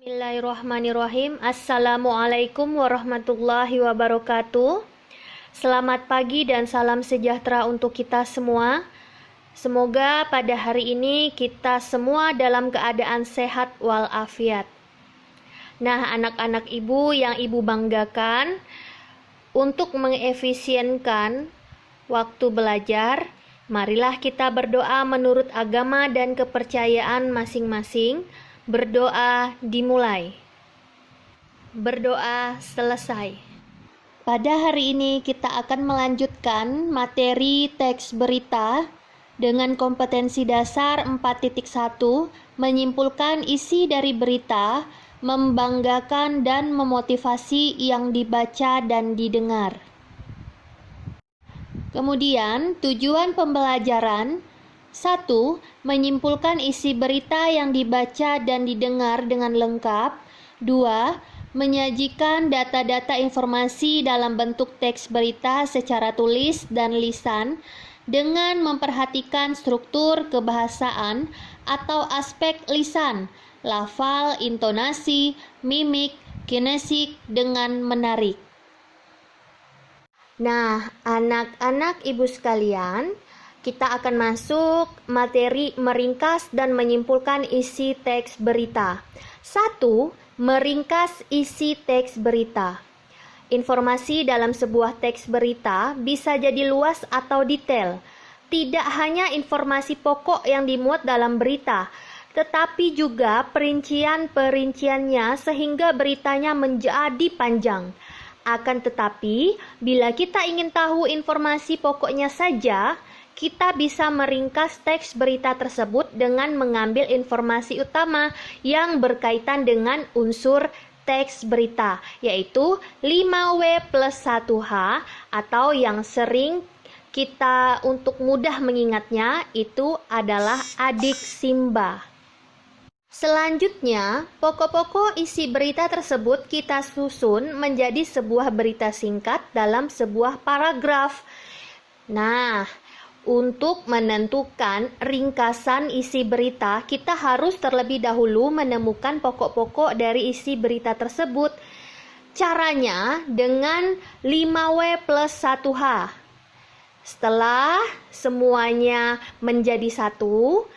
Bismillahirrahmanirrahim. Assalamualaikum warahmatullahi wabarakatuh. Selamat pagi dan salam sejahtera untuk kita semua. Semoga pada hari ini kita semua dalam keadaan sehat walafiat. Nah, anak-anak ibu yang ibu banggakan, untuk mengefisienkan waktu belajar, marilah kita berdoa menurut agama dan kepercayaan masing-masing. Berdoa dimulai. Berdoa selesai. Pada hari ini kita akan melanjutkan materi teks berita dengan kompetensi dasar 4.1, menyimpulkan isi dari berita, membanggakan dan memotivasi yang dibaca dan didengar. Kemudian, tujuan pembelajaran: 1. Menyimpulkan isi berita yang dibaca dan didengar dengan lengkap. 2. Menyajikan data-data informasi dalam bentuk teks berita secara tulis dan lisan dengan memperhatikan struktur kebahasaan atau aspek lisan, lafal, intonasi, mimik, kinesik dengan menarik. Nah, anak-anak ibu sekalian, kita akan masuk materi meringkas dan menyimpulkan isi teks berita. 1. Meringkas isi teks berita. Informasi dalam sebuah teks berita bisa jadi luas atau detail. Tidak hanya informasi pokok yang dimuat dalam berita, tetapi juga perincian-perinciannya sehingga beritanya menjadi panjang. Akan tetapi, bila kita ingin tahu informasi pokoknya saja, kita bisa meringkas teks berita tersebut dengan mengambil informasi utama yang berkaitan dengan unsur teks berita, yaitu 5W plus 1H, atau yang sering kita untuk mudah mengingatnya itu adalah adik Simba. Selanjutnya, pokok-pokok isi berita tersebut kita susun menjadi sebuah berita singkat dalam sebuah paragraf. Nah, untuk menentukan ringkasan isi berita, kita harus terlebih dahulu menemukan pokok-pokok dari isi berita tersebut. Caranya dengan 5W plus 1H. Setelah semuanya menjadi satu,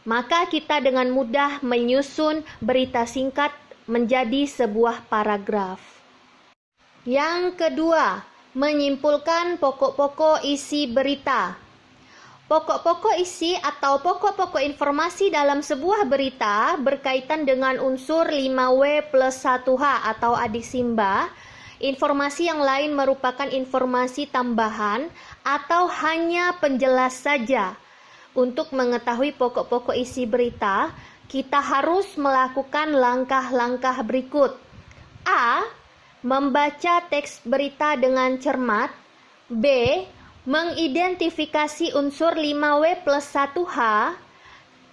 maka kita dengan mudah menyusun berita singkat menjadi sebuah paragraf. Yang kedua, menyimpulkan pokok-pokok isi berita. Pokok-pokok isi atau pokok-pokok informasi dalam sebuah berita berkaitan dengan unsur 5W plus 1H atau adik Simba. Informasi yang lain merupakan informasi tambahan atau hanya penjelas saja. Untuk mengetahui pokok-pokok isi berita, kita harus melakukan langkah-langkah berikut. A. Membaca teks berita dengan cermat. B. Mengidentifikasi unsur 5W plus 1H.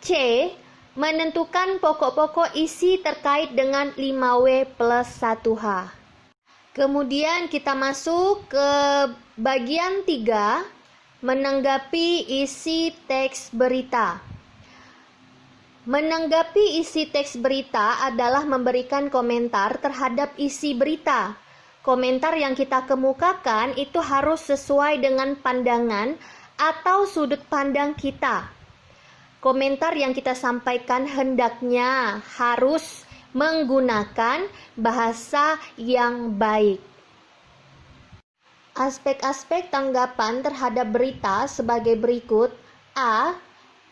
C. Menentukan pokok-pokok isi terkait dengan 5W plus 1H. Kemudian kita masuk ke bagian 3, menanggapi isi teks berita. Menanggapi isi teks berita adalah memberikan komentar terhadap isi berita. Komentar yang kita kemukakan itu harus sesuai dengan pandangan atau sudut pandang kita. Komentar yang kita sampaikan hendaknya harus menggunakan bahasa yang baik. Aspek-aspek tanggapan terhadap berita sebagai berikut. A.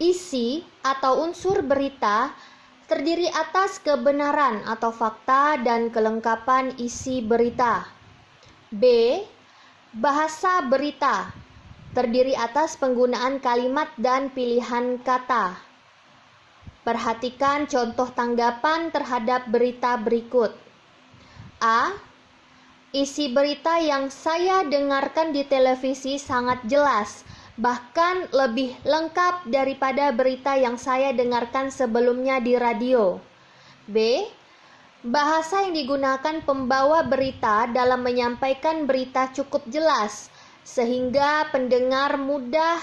Isi atau unsur berita terdiri atas kebenaran atau fakta dan kelengkapan isi berita. B. Bahasa berita terdiri atas penggunaan kalimat dan pilihan kata. Perhatikan contoh tanggapan terhadap berita berikut. A. Isi berita yang saya dengarkan di televisi sangat jelas, bahkan lebih lengkap daripada berita yang saya dengarkan sebelumnya di radio. B. Bahasa yang digunakan pembawa berita dalam menyampaikan berita cukup jelas, sehingga pendengar mudah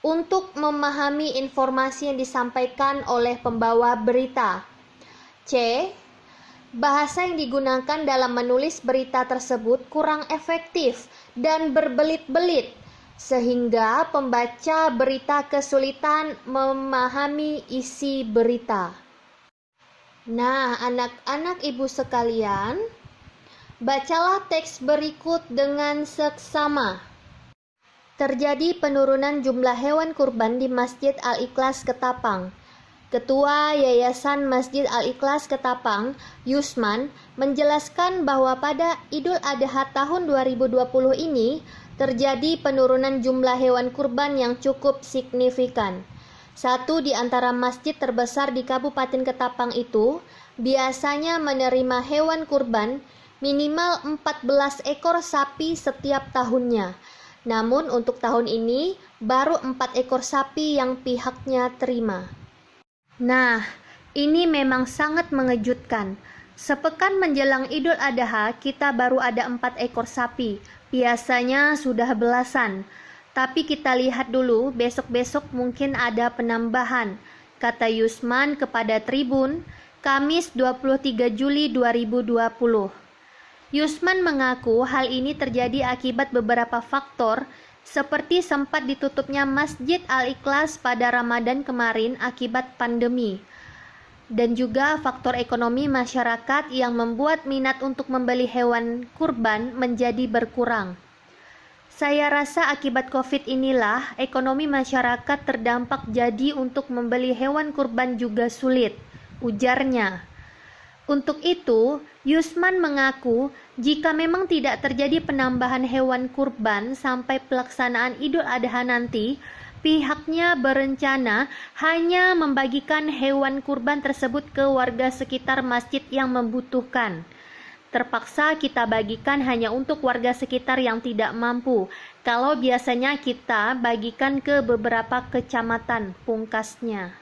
untuk memahami informasi yang disampaikan oleh pembawa berita. C. Bahasa yang digunakan dalam menulis berita tersebut kurang efektif dan berbelit-belit, sehingga pembaca berita kesulitan memahami isi berita. Nah, anak-anak ibu sekalian, bacalah teks berikut dengan seksama. Terjadi penurunan jumlah hewan kurban di Masjid Al-Ikhlas Ketapang. Ketua Yayasan Masjid Al-Ikhlas Ketapang, Yusman, menjelaskan bahwa pada Idul Adha tahun 2020 ini terjadi penurunan jumlah hewan kurban yang cukup signifikan. Satu di antara masjid terbesar di Kabupaten Ketapang itu biasanya menerima hewan kurban minimal 14 ekor sapi setiap tahunnya. Namun untuk tahun ini baru 4 ekor sapi yang pihaknya terima. Nah, ini memang sangat mengejutkan. Sepekan menjelang Idul Adha, kita baru ada 4 ekor sapi. Biasanya sudah belasan. Tapi kita lihat dulu, besok-besok mungkin ada penambahan, kata Yusman kepada Tribun, Kamis 23 Juli 2020. Yusman mengaku hal ini terjadi akibat beberapa faktor, seperti sempat ditutupnya Masjid Al-Ikhlas pada Ramadan kemarin akibat pandemi, dan juga faktor ekonomi masyarakat yang membuat minat untuk membeli hewan kurban menjadi berkurang. Saya rasa akibat COVID inilah ekonomi masyarakat terdampak, jadi untuk membeli hewan kurban juga sulit, ujarnya. Untuk itu, Yusman mengaku jika memang tidak terjadi penambahan hewan kurban sampai pelaksanaan Idul Adha nanti, pihaknya berencana hanya membagikan hewan kurban tersebut ke warga sekitar masjid yang membutuhkan. Terpaksa kita bagikan hanya untuk warga sekitar yang tidak mampu, kalau biasanya kita bagikan ke beberapa kecamatan, pungkasnya.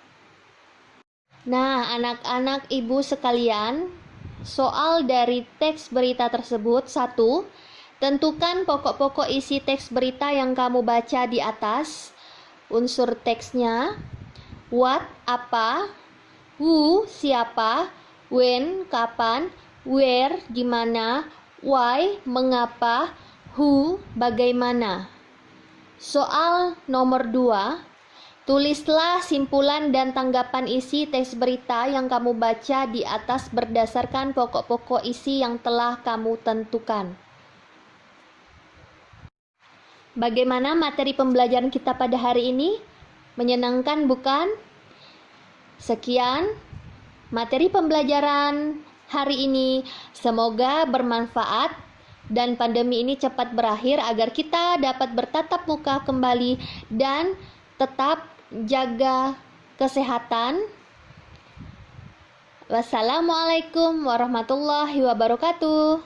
Nah, anak-anak ibu sekalian, soal dari teks berita tersebut. 1. Tentukan pokok-pokok isi teks berita yang kamu baca di atas. Unsur teksnya: what, apa; who, siapa; when, kapan; where, di mana; why, mengapa; who, bagaimana. Soal nomor 2. Tulislah simpulan dan tanggapan isi teks berita yang kamu baca di atas berdasarkan pokok-pokok isi yang telah kamu tentukan. Bagaimana materi pembelajaran kita pada hari ini? Menyenangkan, bukan? Sekian materi pembelajaran hari ini. Semoga bermanfaat dan pandemi ini cepat berakhir agar kita dapat bertatap muka kembali dan tetap jaga kesehatan. Wassalamualaikum warahmatullahi wabarakatuh.